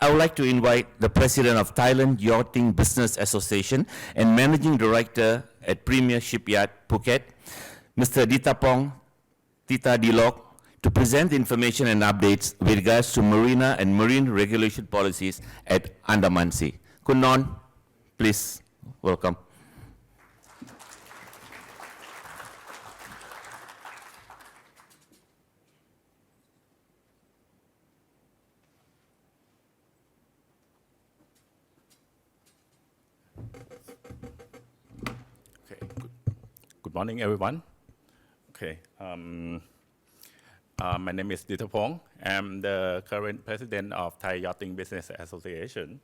I would like to invite the President of Thailand Yachting Business Association and Managing Director at Premier Shipyard, Phuket, Mr. Ditapong, Thitadilok, to present information and updates with regards to marina and marine regulation policies at Andaman Sea. Khun, please welcome. Good morning, everyone. Okay, my name is Ditapong. I'm the current president of Thai Yachting Business Association.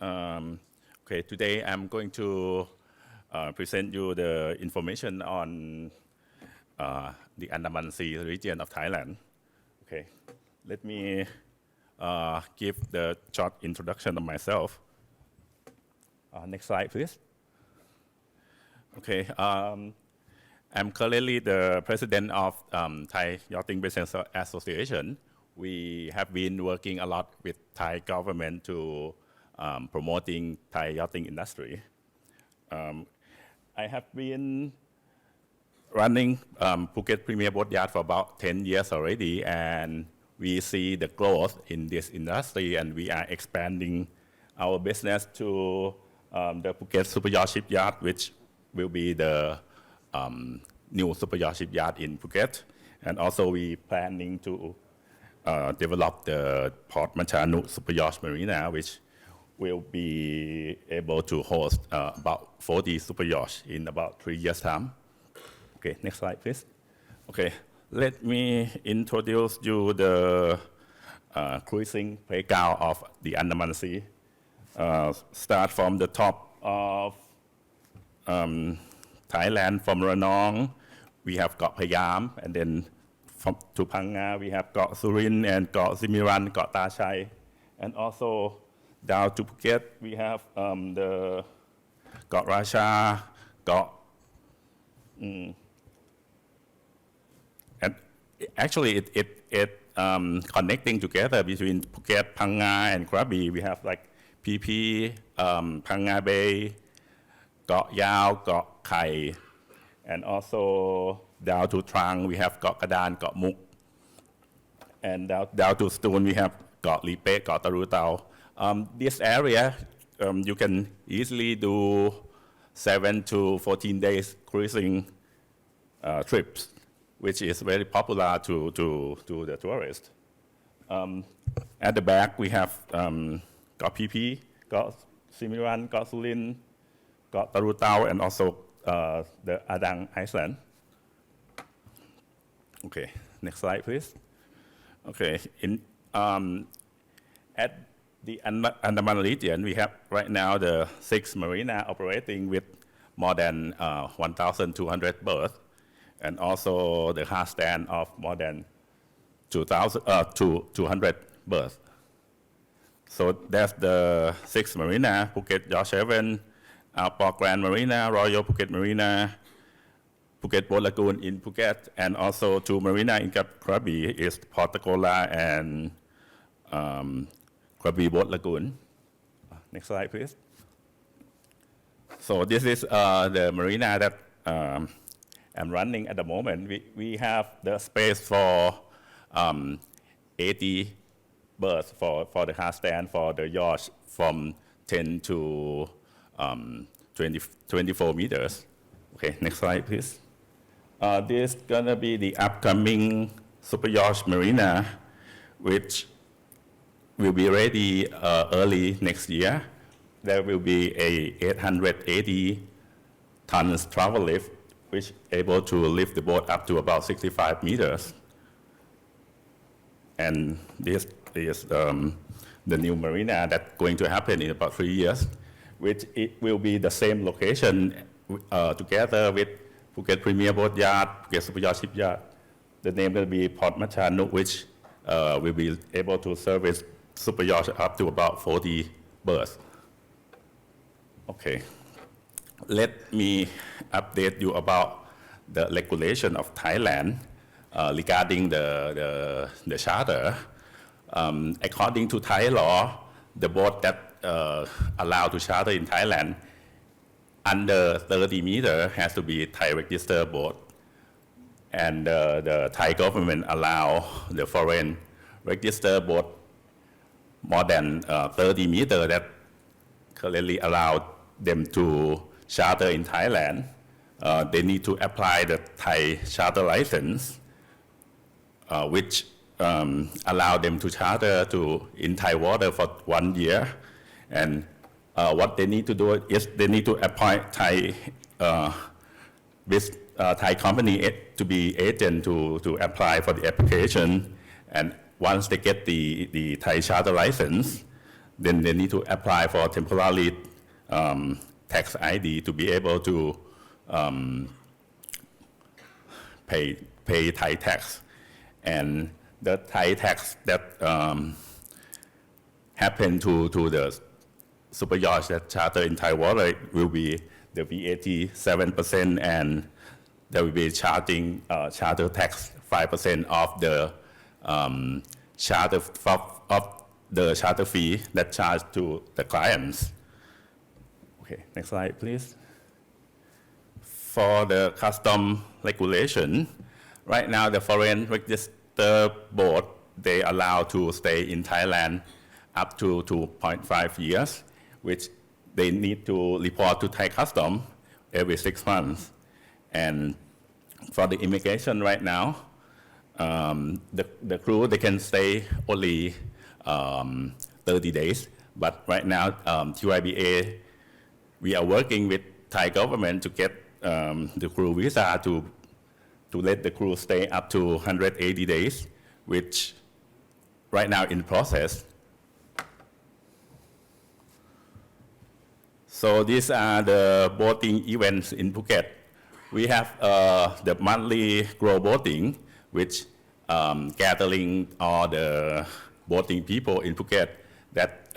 Okay, today I'm going to present you the information on the Andaman Sea region of Thailand. Okay, let me give the short introduction of myself. Next slide, please. Okay. I'm currently the president of Thai Yachting Business Association. We have been working a lot with Thai government to promoting Thai yachting industry. I have been running Phuket Premier Boat Yard for about 10 years already, and we see the growth in this industry, and we are expanding our business to the Phuket Super Yacht Shipyard, which will be the new super yacht shipyard in Phuket. And also we planning to develop the Port Machanu Super Yacht Marina, which will be able to host about 40 super yachts in about 3 years' time. Okay, next slide, please. Okay, let me introduce you the cruising playground of the Andaman Sea. Start from the top of Thailand, from Ranong, we have Got Payam, and then from to Phanga, we have Got Surin and Got Simiran, Got Tachai, and also down to Phuket, we have the Got Raja, Got, and actually it connecting together between Phuket, Phanga, and Krabi. We have like PP, Phanga Bay, Got Yao, Got Khai, and also down to Trang, we have Got Kadan, Got Muk, and down to Stone, we have Got Lipe, Got Tarutao. This area, you can easily do 7 to 14 days cruising trips, which is very popular to the tourists. At the back, we have Got PP, Got Simiran, Got Sulin, Got Tarutao, and also the Adang Island. Okay, next slide, please. Okay, at the Andaman region, we have right now the 6 marina operating with more than 1,200 berths, and also the hard stand of more than 200 berths. So that's the 6 marina: Phuket Yacht 7, Port Grand Marina, Royal Phuket Marina, Phuket Boat Lagoon in Phuket, and also 2 marina in Krabi is Port Takola and Krabi Boat Lagoon. Next slide, please. So this is the marina that I'm running at the moment. We have the space for 80 berths for the hard stand for the yachts from 10 to 24 meters. Okay, next slide, please. This is gonna be the upcoming Super Yacht Marina, which will be ready early next year. There will be a 880 tons travel lift, which is able to lift the boat up to about 65 meters. And this is the new marina that's going to happen in about 3 years, which it will be the same location together with Phuket Premier Boat Yard, Phuket Super Yacht Shipyard. The name will be Port Machanu, which will be able to service super yachts up to about 40 berths. Okay, let me update you about the regulation of Thailand regarding the charter. According to Thai law, the boat that allowed to charter in Thailand under 30 meter has to be Thai registered boat. And the Thai government allow the foreign registered boat more than 30 meter that currently allowed them to charter in Thailand. They need to apply the Thai charter license, which allow them to charter in Thai water for 1 year. And what they need to do is they need to appoint Thai Thai company to be agent to apply for the application. And once they get the Thai charter license, then they need to apply for temporary tax ID to be able to pay Thai tax. And the Thai tax that happen to the super yachts that charter in Thai water will be the VAT 7%, and there will be charging charter tax 5% of the charter fee that charged to the clients. Okay, next slide, please. For the custom regulation, right now the foreign registered boat, they allow to stay in Thailand up to 2.5 years, which they need to report to Thai custom every 6 months. And for the immigration right now, the crew, they can stay only 30 days. But right now, TYBA, we are working with Thai government to get the crew visa to let the crew stay up to 180 days, which right now in process. So these are the boating events in Phuket. We have the monthly grow boating, which gathering all the boating people in Phuket that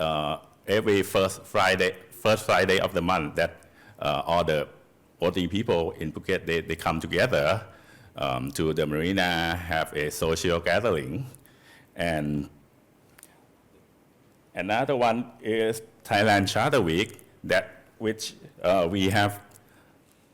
every first Friday of the month that all the boating people in Phuket, they come together to the Marina, have a social gathering. And another one is Thailand Charter Week, which we have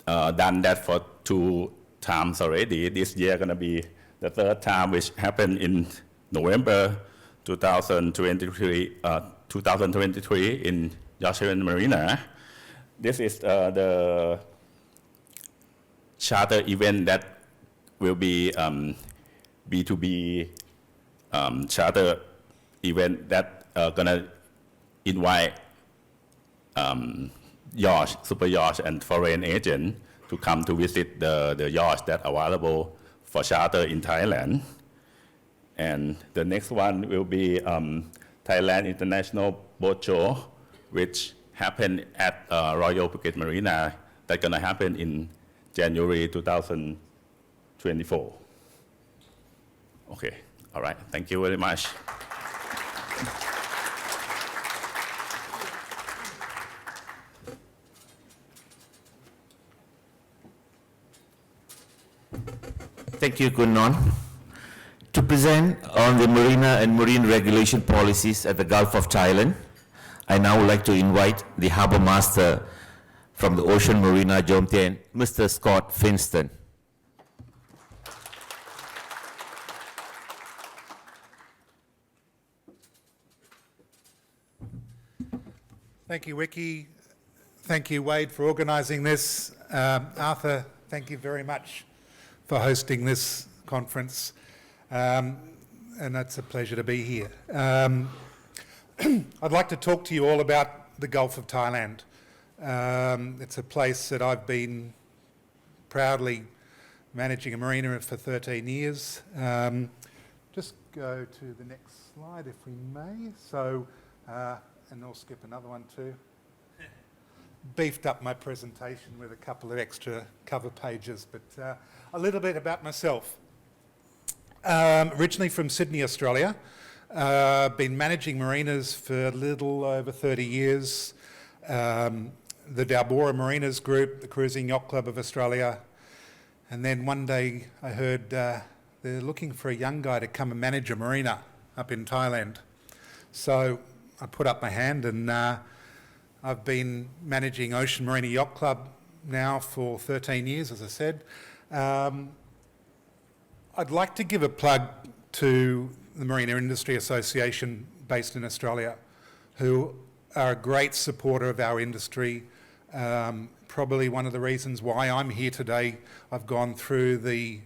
done that for 2 times already. This year going to be the 3rd time, which happened in November 2023 in Yachting Marina. This is the charter event that will be B2B charter event that gonna invite yacht, super yacht, and foreign agent to come to visit the yachts that are available for charter in Thailand. And the next one will be Thailand International Boat Show, which happened at Royal Phuket Marina. That's gonna happen in January 2024. Okay, all right, thank you very much. Thank you, Khun. To present on the marina and marine regulation policies at the Gulf of Thailand, I now would like to invite the Harbour Master from the Ocean Marina Jomtien, Mr. Scott Finsten. Thank you, Wiki. Thank you, Wade, for organising this. Arthur, thank you very much for hosting this conference. And it's a pleasure to be here. I'd like to talk to you all about the Gulf of Thailand. It's a place that I've been proudly managing a marina for 13 years. Just go to the next slide if we may. So, and I'll skip another one too. Beefed up my presentation with a couple of extra cover pages, but a little bit about myself. Originally from Sydney, Australia. Been managing marinas for a little over 30 years. The Dalbora Marinas Group, the Cruising Yacht Club of Australia. And then one day I heard they're looking for a young guy to come and manage a marina up in Thailand. So I put up my hand, and I've been managing Ocean Marina Yacht Club now for 13 years, as I said. I'd like to give a plug to the Marina Industry Association based in Australia, who are a great supporter of our industry. Probably one of the reasons why I'm here today. I've gone through the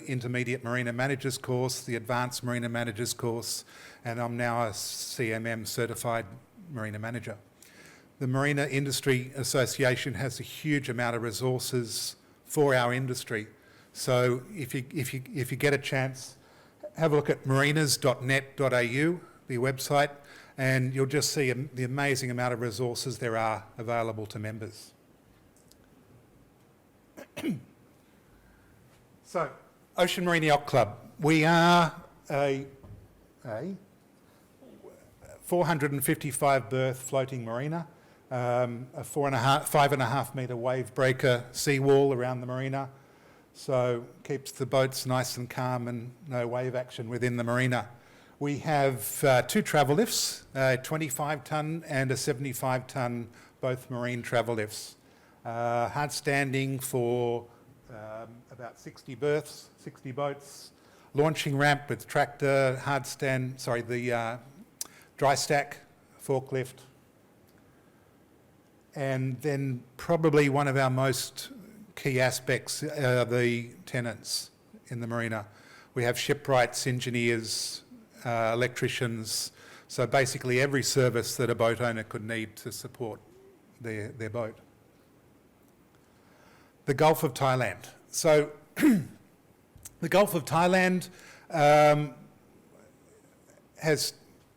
Intermediate Marina Managers course, the Advanced Marina Managers course, and I'm now a CMM certified Marina Manager. The Marina Industry Association has a huge amount of resources for our industry. So if you get a chance, have a look at marinas.net.au, the website, and you'll just see the amazing amount of resources there are available to members. So, Ocean Marina Yacht Club. We are a 455 berth floating marina, a 5.5 metre wave breaker seawall around the marina, so keeps the boats nice and calm and no wave action within the marina. We have 2 travel lifts, a 25 tonne and a 75 tonne, both marine travel lifts. Hard standing for about 60 berths, 60 boats. Launching ramp with tractor, the dry stack, forklift. And then probably one of our most key aspects are the tenants in the marina. We have shipwrights, engineers, electricians, so basically every service that a boat owner could need to support their boat. The Gulf of Thailand. So the Gulf of Thailand has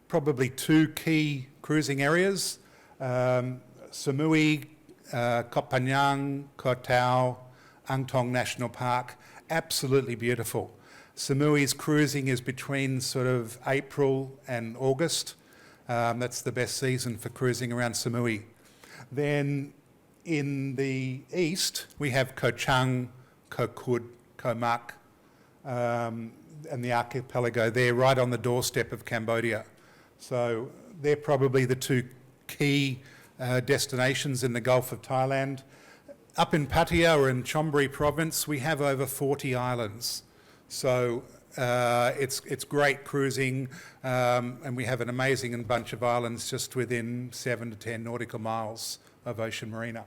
probably 2 key cruising areas, Samui, Koh Phangan, Koh Tao, Angtong National Park, absolutely beautiful. Samui's cruising is between sort of April and August. That's the best season for cruising around Samui. Then in the east, we have Koh Chang, Koh Kud, Koh Mak, and the archipelago there, right on the doorstep of Cambodia. So they're probably the 2 key destinations in the Gulf of Thailand. Up in Pattaya or in Chonburi province, we have over 40 islands. So it's great cruising, and we have an amazing bunch of islands just within 7 to 10 nautical miles of Ocean Marina.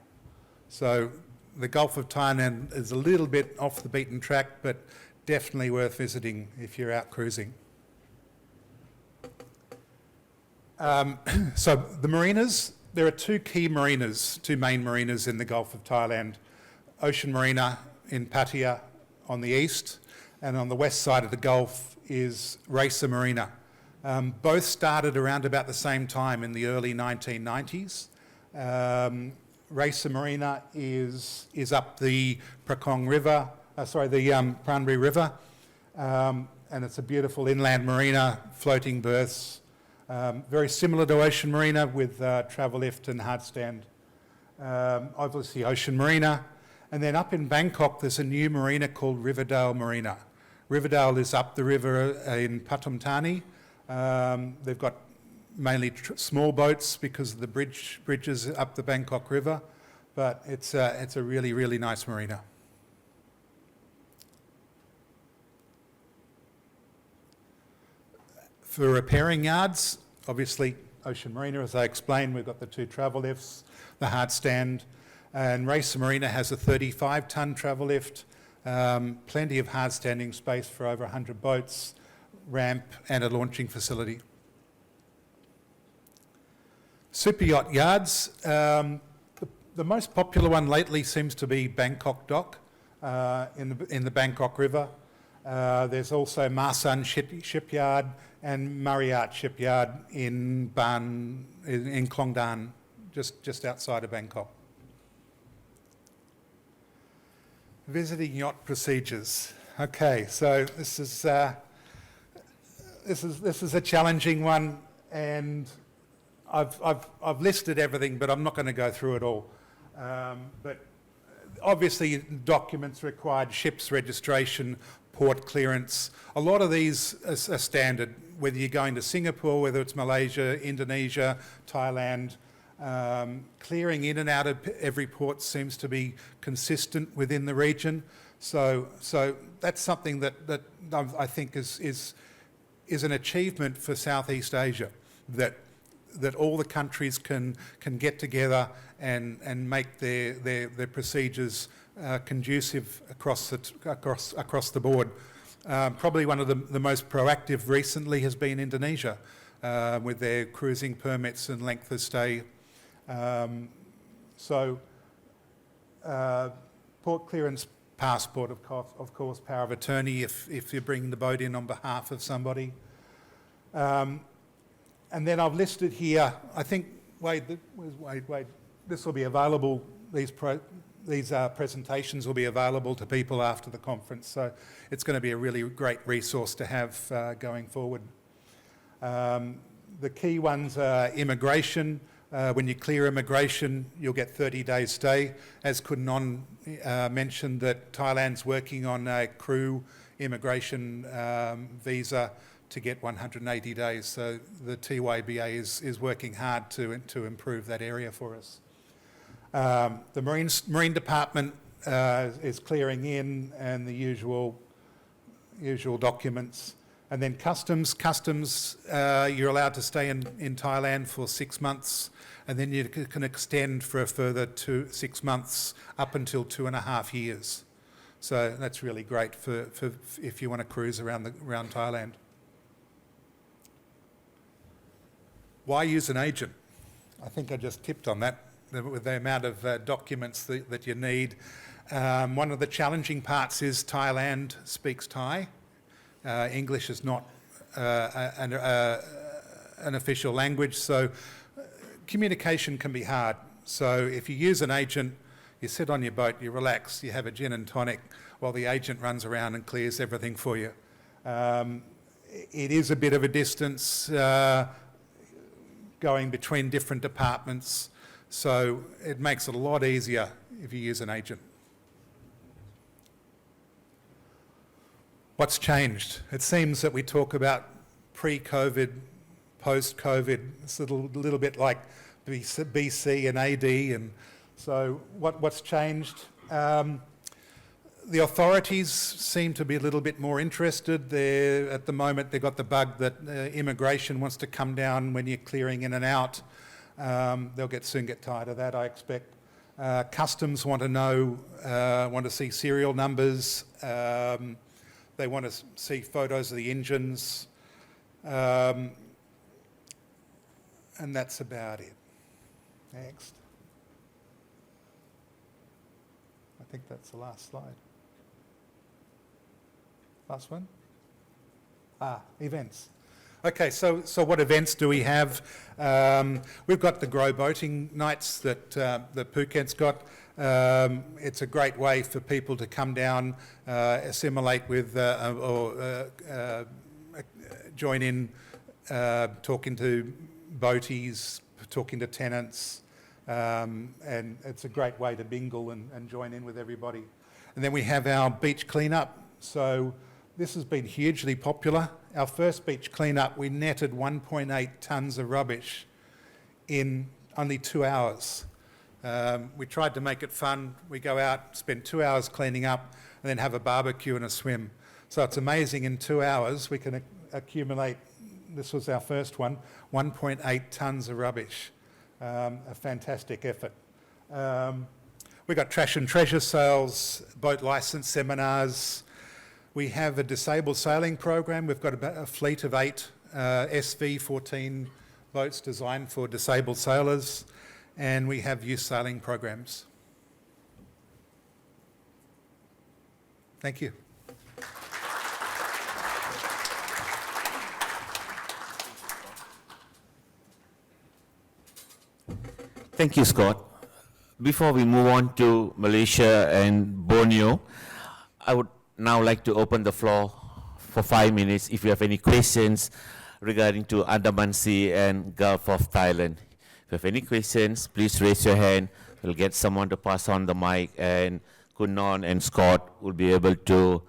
So the Gulf of Thailand is a little bit off the beaten track, but definitely worth visiting if you're out cruising. So the marinas, there are 2 key marinas, 2 main marinas in the Gulf of Thailand. Ocean Marina in Pattaya on the east, and on the west side of the Gulf is Racer Marina. Both started around about the same time in the early 1990s. Racer Marina is up the Prakong River, Pranbury River, and it's a beautiful inland marina, floating berths, very similar to Ocean Marina with travel lift and hard stand. Obviously Ocean Marina, and then up in Bangkok there's a new marina called Riverdale Marina. Riverdale is up the river in Pathum Thani. They've got mainly small boats because of the bridges up the Bangkok River, but it's a really, really nice marina. For repairing yards, obviously Ocean Marina, as I explained, we've got the 2 travel lifts, the hard stand, and Racer Marina has a 35-tonne travel lift, plenty of hard standing space for over 100 boats, ramp and a launching facility. Super yacht yards. The most popular one lately seems to be Bangkok Dock in the Bangkok River. There's also Marsan Shipyard and Marriott Shipyard in Klong Dan, just outside of Bangkok. Visiting yacht procedures. Okay, so this is a challenging one, and I've listed everything, but I'm not going to go through it all. But obviously, documents required: ship's registration, port clearance. A lot of these are standard, whether you're going to Singapore, whether it's Malaysia, Indonesia, Thailand. Clearing in and out of every port seems to be consistent within the region. So that's something that I think is an achievement for Southeast Asia, that all the countries can get together and make their procedures conducive across the board. Probably one of the most proactive recently has been Indonesia, with their cruising permits and length of stay. Port clearance passport, of course, power of attorney if you're bringing the boat in on behalf of somebody. And then I've listed here, I think, Wade, this will be available, these presentations will be available to people after the conference, so it's going to be a really great resource to have going forward. The key ones are immigration. When you clear immigration, you'll get 30 days stay. As Khun mentioned, that Thailand's working on a crew immigration visa to get 180 days. So the TYBA is working hard to improve that area for us. The Marine Department is clearing in, and the usual documents. And then customs, you're allowed to stay in Thailand for 6 months, and then you can extend for a further 6 months up until 2.5 years. So that's really great for if you want to cruise around Thailand. Why use an agent? I think I just tipped on that with the amount of documents that you need. One of the challenging parts is Thailand speaks Thai. English is not an official language, so communication can be hard. So if you use an agent, you sit on your boat, you relax, you have a gin and tonic while the agent runs around and clears everything for you. It is a bit of a distance going between different departments, so it makes it a lot easier if you use an agent. What's changed? It seems that we talk about pre-COVID, post-COVID. It's a little bit like BC and AD, and so what's changed? The authorities seem to be a little bit more interested. At the moment, they've got the bug that immigration wants to come down when you're clearing in and out. They'll soon get tired of that, I expect. Customs want to see serial numbers. They want to see photos of the engines. And that's about it. Next. I think that's the last slide. Last one? Events. Okay, so what events do we have? We've got the Grow Boating Nights that Phuket's got. It's a great way for people to come down, assimilate with or join in, talking to boaties, talking to tenants, and it's a great way to mingle and join in with everybody. And then we have our beach cleanup. So this has been hugely popular. Our first beach cleanup, we netted 1.8 tonnes of rubbish in only 2 hours. We tried to make it fun. We go out, spend 2 hours cleaning up, and then have a barbecue and a swim. So it's amazing, in 2 hours we can accumulate, this was our first one, 1.8 tonnes of rubbish. A fantastic effort. We've got trash and treasure sales, boat licence seminars. We have a disabled sailing program. We've got a fleet of 8 SV-14 boats designed for disabled sailors, and we have youth sailing programs. Thank you. Thank you, Scott. Before we move on to Malaysia and Borneo, I would now like to open the floor for 5 minutes if you have any questions regarding to Andaman Sea and Gulf of Thailand. If you have any questions, please raise your hand. We'll get someone to pass on the mic, and Khun and Scott will be able to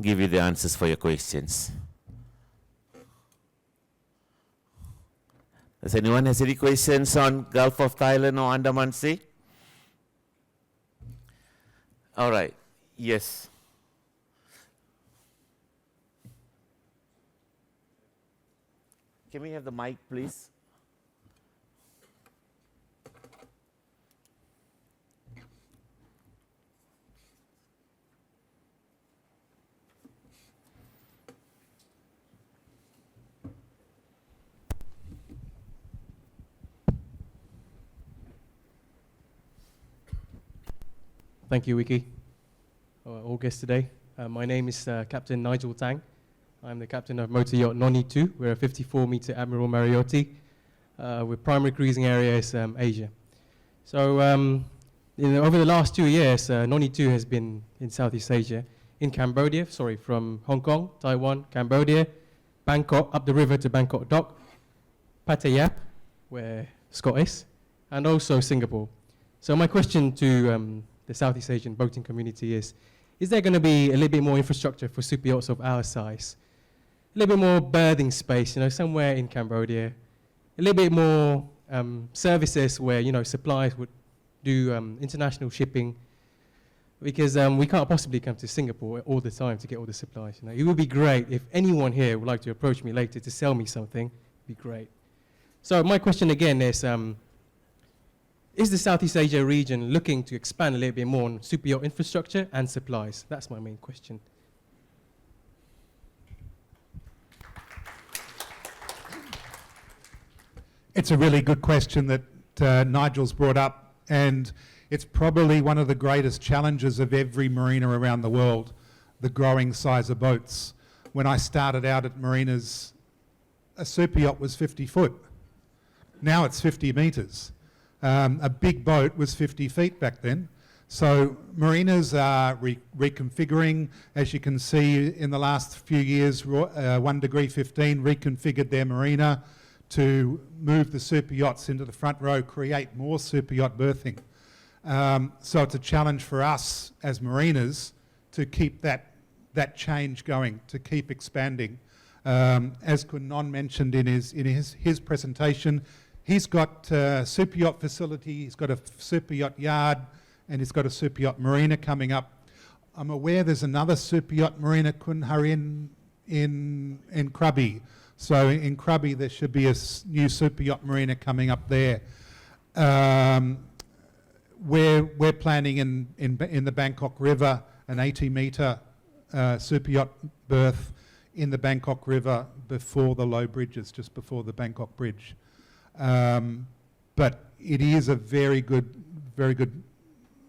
give you the answers for your questions. Does anyone has any questions on Gulf of Thailand or Andaman Sea? All right. Yes. Can we have the mic, please? Thank you, Wiki. All guests today. My name is Captain Nigel Tang. I'm the captain of motor yacht Noni 2. We're a 54-meter Admiral Mariotti. With primary cruising area is Asia. So over the last 2 years, Noni 2 has been in Southeast Asia, in Cambodia, from Hong Kong, Taiwan, Cambodia, Bangkok, up the river to Bangkok Dock, Pattaya, where Scott is, and also Singapore. So my question to the Southeast Asian boating community is there going to be a little bit more infrastructure for super yachts of our size? A little bit more berthing space, somewhere in Cambodia. A little bit more services where, suppliers would do international shipping, because we can't possibly come to Singapore all the time to get all the supplies. It would be great if anyone here would like to approach me later to sell me something. It'd be great. So my question again is the Southeast Asia region looking to expand a little bit more on super yacht infrastructure and supplies? That's my main question. It's a really good question that Nigel's brought up, and it's probably one of the greatest challenges of every marina around the world, the growing size of boats. When I started out at Marinas, a super yacht was 50 foot. Now it's 50 metres. A big boat was 50 feet back then. So marinas are reconfiguring. As you can see, in the last few years, 1 Degree 15 reconfigured their marina to move the super yachts into the front row, create more super yacht berthing. So it's a challenge for us as marinas to keep that change going, to keep expanding. As Khun mentioned in his presentation, he's got a super yacht facility, he's got a super yacht yard, and he's got a super yacht marina coming up. I'm aware there's another super yacht marina, Khun in Krabi. So in Krabi there should be a new super yacht marina coming up there. We're planning in the Bangkok River an 80-metre super yacht berth in the Bangkok River before the low bridges, just before the Bangkok Bridge. But it is a very good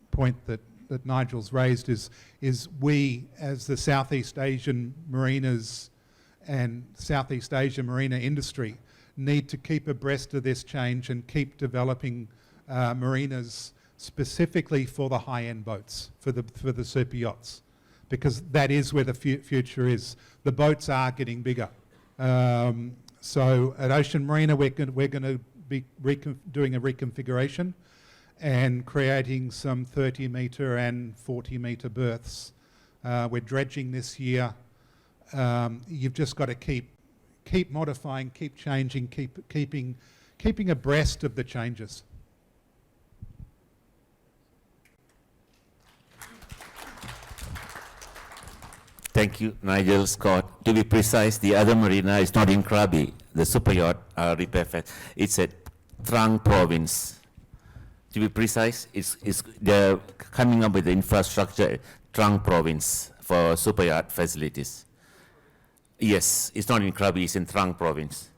point that Nigel's raised, is we as the Southeast Asian marinas and Southeast Asia marina industry need to keep abreast of this change and keep developing marinas specifically for the high-end boats, for the super yachts, because that is where the future is. The boats are getting bigger. So at Ocean Marina, we're going to be doing a reconfiguration and creating some 30-metre and 40-metre berths. We're dredging this year. You've just got to keep modifying, keep changing, keeping abreast of the changes. Thank you, Nigel, Scott. To be precise, the other marina is not in Krabi. The super yacht repair fest. It's at Trang province. To be precise, they're coming up with the infrastructure at Trang province for super yacht facilities. Yes, it's not in Krabi, it's in Trang province.